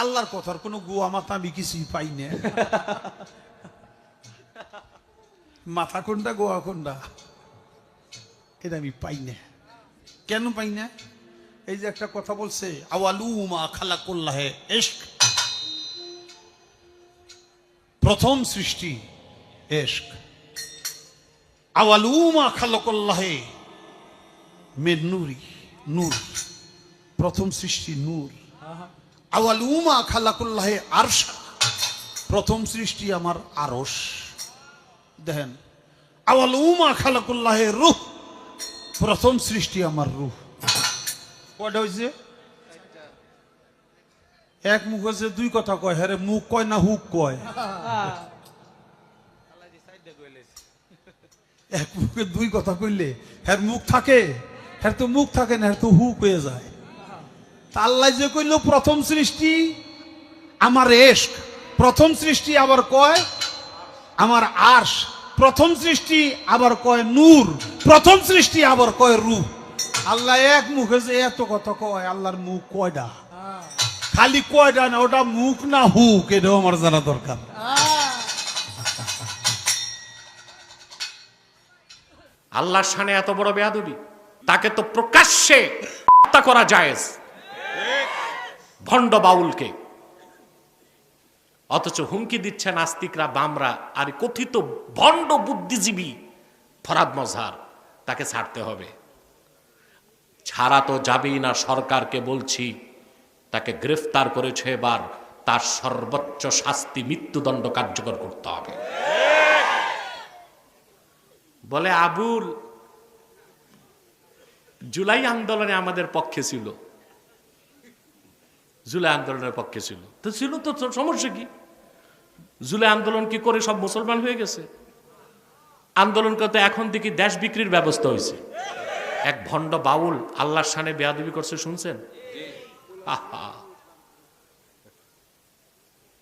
আল্লাহর কথার কোনো গুয়া মাথা আমি কিছুই পাই না। মাথা কোনটা গোয়া কোনটা এটা আমি পাই না। কেন পাই না? এই যে একটা কথা বলছে, আওয়ালুমা খালাকুল্লাহে ইশক, প্রথম সৃষ্টি ইশক। আওয়ালুমা খালাকুল্লাহে মিন নূরি, নূর, প্রথম সৃষ্টি নূর। আওয়ালুমা খালাকুল্লাহে আরশ, প্রথম সৃষ্টি আমার আরশ। দেখেন, আওয়ালুমা খালাকুল্লাহে রূহ, প্রথম সৃষ্টি আমার রূহ। কয়টা হয়েছে? এক মুখ হচ্ছে দুই কথা কয়, হ্যাঁ মুখ কয় না হুক কয়? এক মুখে দুই কথা কইলে হ্যাঁ মুখ থাকে, হ্যাঁ তো মুখ থাকে না, হ্যাঁ তো হুক হয়ে যায়। তা আল্লাহ যে কইল প্রথম সৃষ্টি আমার ইশক, প্রথম সৃষ্টি আবার কয় আমার আরশ, প্রথম সৃষ্টি আবার কয় নূর, প্রথম সৃষ্টি আবার কয় রূহ। আল্লাহ এক মুখে যে এত কথা কয়, আল্লাহর মুখ কয়টা? খালি কয়টা না, ওটা মুখ না হুক, এটাও আমার জানা দরকার। আল্লাহর শানে এত বড় বেয়াদবি, তাকে তো প্রকাশ্যে হত্যা করা জায়েজ, ভণ্ড বাউলকে। অথচ হুমকি দিচ্ছে নাস্তিকরা, বামরা আর কথিত ভণ্ড বুদ্ধিজীবী ফরহাদ মজহার, তাকে ছাড়তে হবে। ছাড়া তো যাবেই না, সরকারকে বলছি তাকে গ্রেফতার করেছে, এবার তার সর্বোচ্চ শাস্তি মৃত্যুদণ্ড কার্যকর করতে হবে। বলে আবুল জুলাই আন্দোলনে আমাদের পক্ষে ছিল, জুলাই আন্দোলনের পক্ষে ছিল তো ছিল, তো সমস্যা কি? জুলাই আন্দোলন কি করে সব মুসলমান হয়ে গেছে? আন্দোলন করতে এখন দেখি দেশ বিক্রির ব্যবস্থা হয়েছে। এক ভণ্ড বাউল আল্লাহর শানে বেয়াদবি করছে, শুনছেন?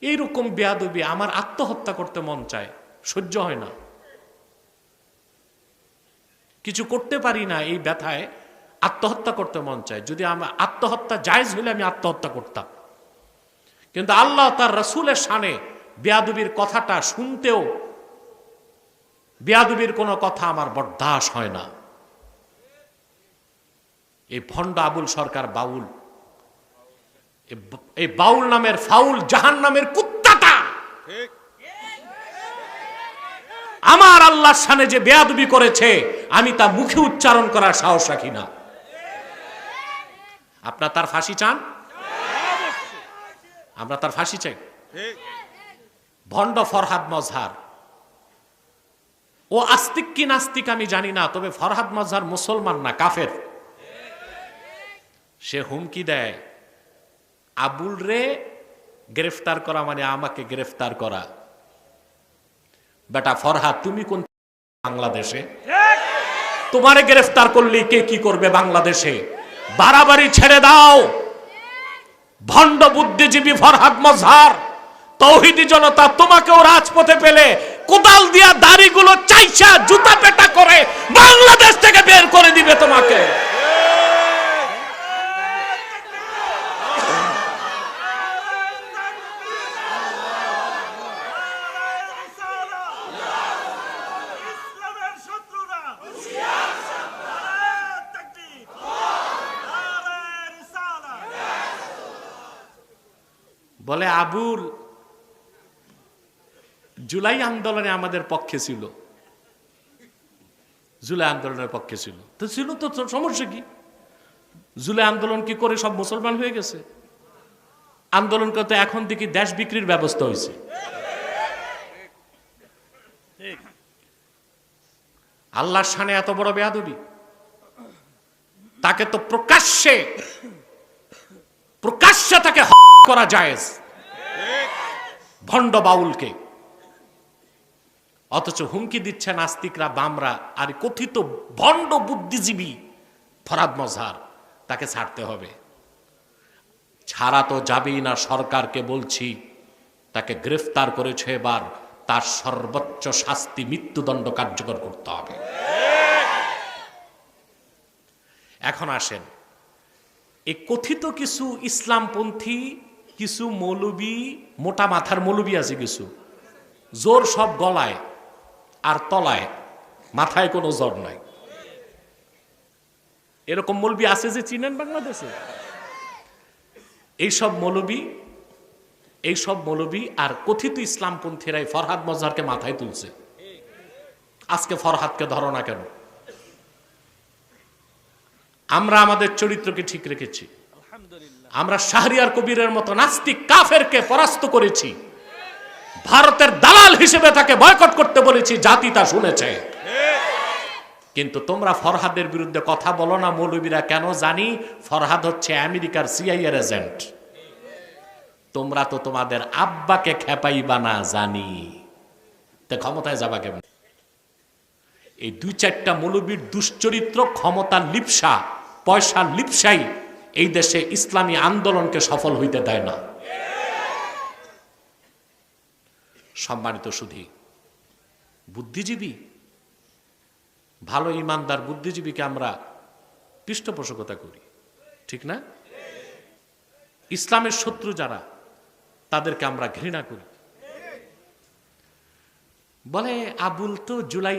এইরকম বেয়াদবি আমার আত্মহত্যা করতে মন চায়, সহ্য হয় না, কিছু করতে পারি না, এই ব্যথায় আত্মহত্যা করতে মন চায়। যদি আমার আত্মহত্যা জায়েজ হলে আমি আত্মহত্যা করতাম, কিন্তু আল্লাহ তার রাসূলের শানে বেয়াদবির কথাটা শুনতেও বেয়াদবির কোনো কথা আমার বরদাস্ত হয় না। এই ভণ্ড আবুল সরকার বাউল, এই বাউল নামের ফাউল জাহান্নামের কুত্তাটা আমার আল্লাহর শানে যে বেয়াদবি করেছে, আমি তা মুখে উচ্চারণ করার সাহস রাখি না। আপনার তার ফাঁসি চান? আমরা তার ফাঁসি চাই। ভণ্ড ফরহাদ মজহার, ও আস্তিক কি নাস্তিক আমি জানি না, তবে ফরহাদ মজহার মুসলমান না, কাফের। সে হুমকি দেয় আবুল রে গ্রেফতার করা মানে আমাকে গ্রেফতার করা। বেটা ফরহাদ, তুমি কোন বাংলাদেশে? তোমারে গ্রেফতার করলে কে কি করবে বাংলাদেশে? বাড়াবাড়ি ছেড়ে দাও। ভণ্ড বুদ্ধিজীবী ফরহাদ মজহার, তৌহিদি জনতা তোমাকেও রাজপথে পেলে কোদাল দিয়া দাড়িগুলো চাইছা জুতা পেটা করে বাংলাদেশ থেকে বের করে দিবে তোমাকে। বলে আবুল জুলাই আন্দোলনে আমাদের পক্ষে ছিল, জুলাই আন্দোলনের পক্ষে ছিল তো ছিল, তো সমস্যা কি? জুলাই আন্দোলন কি করে সব মুসলমান হয়ে গেছে? আন্দোলন করতে এখন দেখি দেশ বিক্রির ব্যবস্থা হয়েছে। আল্লাহর শানে এত বড় বেয়াদবি, তাকে তো প্রকাশ্যে তাকে করা জায়েজ, ভণ্ড বাউলকে। অথচ হুমকি দিচ্ছে নাস্তিকরা, বামরা আর কথিত ভণ্ড বুদ্ধিজীবী ফরহাদ মজহার, তাকে ছাড়তে হবে। ছাড়া তো যাবেই না, সরকারকে বলছি তাকে গ্রেফতার করেছে, এবার তার সর্বোচ্চ শাস্তি মৃত্যুদণ্ড কার্যকর করতে হবে। এখন আসেন, এই কথিত কিছু ইসলামপন্থী কিছু মৌলবী, মোটা মাথার মৌলবী আছে কিছু, জোর সব গলায় আর তলায়, মাথায় কোনো জোর নাই। এরকম মৌলবী আছে যে চিনেন বাংলাদেশে? এইসব মৌলবী আর কথিত ইসলামপন্থীরাই ফরহাদ মজহারকে মাথায় তুলছে। আজকে ফরহাদকে ধরো না কেন? আমরা আমাদের চরিত্রকে ঠিক রেখেছি। আমরা শাহরিয়ার কবিরের মতো নাস্তিক কাফেরকে পরাস্ত করেছি। ভারতের দালাল হিসেবে তাকে বয়কট করতে বলেছি, জাতি তা শুনেছে। কিন্তু তোমরা ফরহাদের বিরুদ্ধে কথা বলো না মৌলবীরা কেন? জানি ফরহাদ হচ্ছে আমেরিকার সিআইএর এজেন্ট। তোমরা তো তোমাদের আব্বাকে খেপাইবা না জানি, তা ক্ষমতায় যাবা কেমন? এই 2-4টা মৌলবীর দুশ্চরিত্র, ক্ষমতার লিপ্সা, পয়সার লিপ্সাই এই দেশে ইসলামী আন্দোলনকে সফল হইতে দেয় না। সম্মানিত সুধী, বুদ্ধিজীবী, ভালো ইমানদার বুদ্ধিজীবীকে আমরা পৃষ্ঠপোষকতা করি, ঠিক না? ইসলামের শত্রু যারা, তাদেরকে আমরা ঘৃণা করি। বলে আবুল তো জুলাই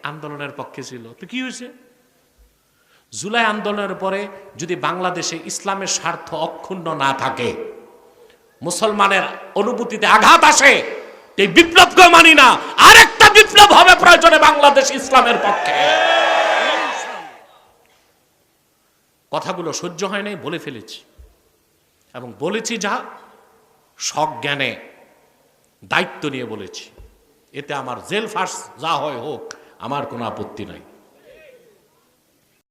আন্দোলনের পক্ষে ছিল, তো কি হয়েছে? জুলাই আন্দোলনের পরে যদি বাংলাদেশে ইসলামের স্বার্থ অক্ষুণ্ণ না থাকে, মুসলমানের অনুভূতিতে আঘাত আসে, এই বিপ্লবকে মানি না, আরেকটা বিপ্লব হবে প্রয়োজনে বাংলাদেশ ইসলামের পক্ষে। কথাগুলো সহ্য হয় নাই, বলে ফেলেছি, এবং বলেছি যা সজ্ঞানে দায়িত্ব নিয়ে বলেছি। এতে আমার জেল ফাঁস যা হয় হোক, আমার কোনো আপত্তি নাই।